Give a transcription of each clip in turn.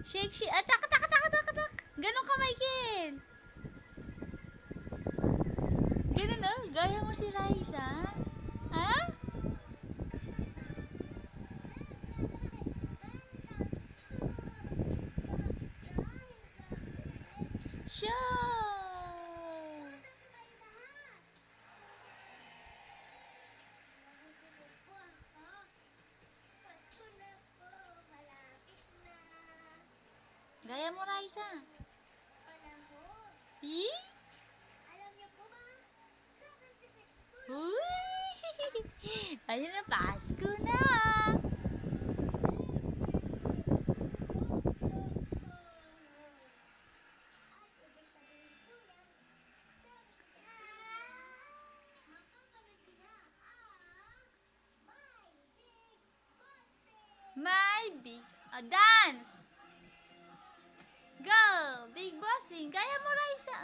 Shake, shake. Atak, atak, atak, atak, atak. Ganon ka, Michael. Ganon, oh. Gaya mo si Raisa. Ha? Show! Gaya mo, Raisa. Eh? Uy! Ayun na, Pasko na. My big... dance! Go! Big bossing. Gaya mo, Raisa.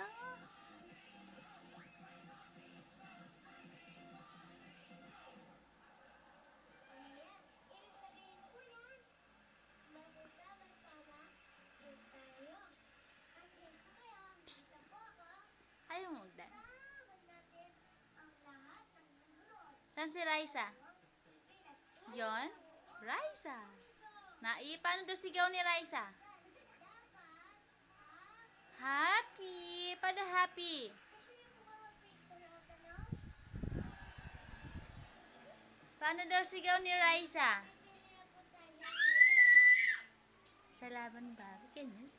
Psst. Ayaw mo mag-dance. Saan si Raisa? Yon? Raisa. Paano daw sigaw ni Raisa? Happy. Paano happy? Paano daw sigaw ni Raisa? Sa laban ba? Ganyan.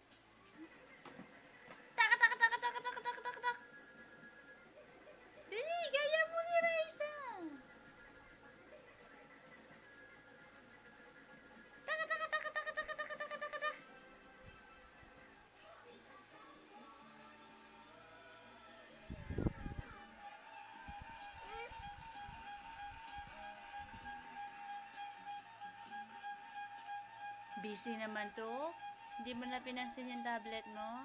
Tak, tak, tak, tak, tak, tak, tak, tak, tak. Dali, gaya mo si Raisa. Tak, tak, tak, tak, tak, tak, tak, tak, tak, tak. Busy naman to. Hindi mo na pinansin yung tablet mo.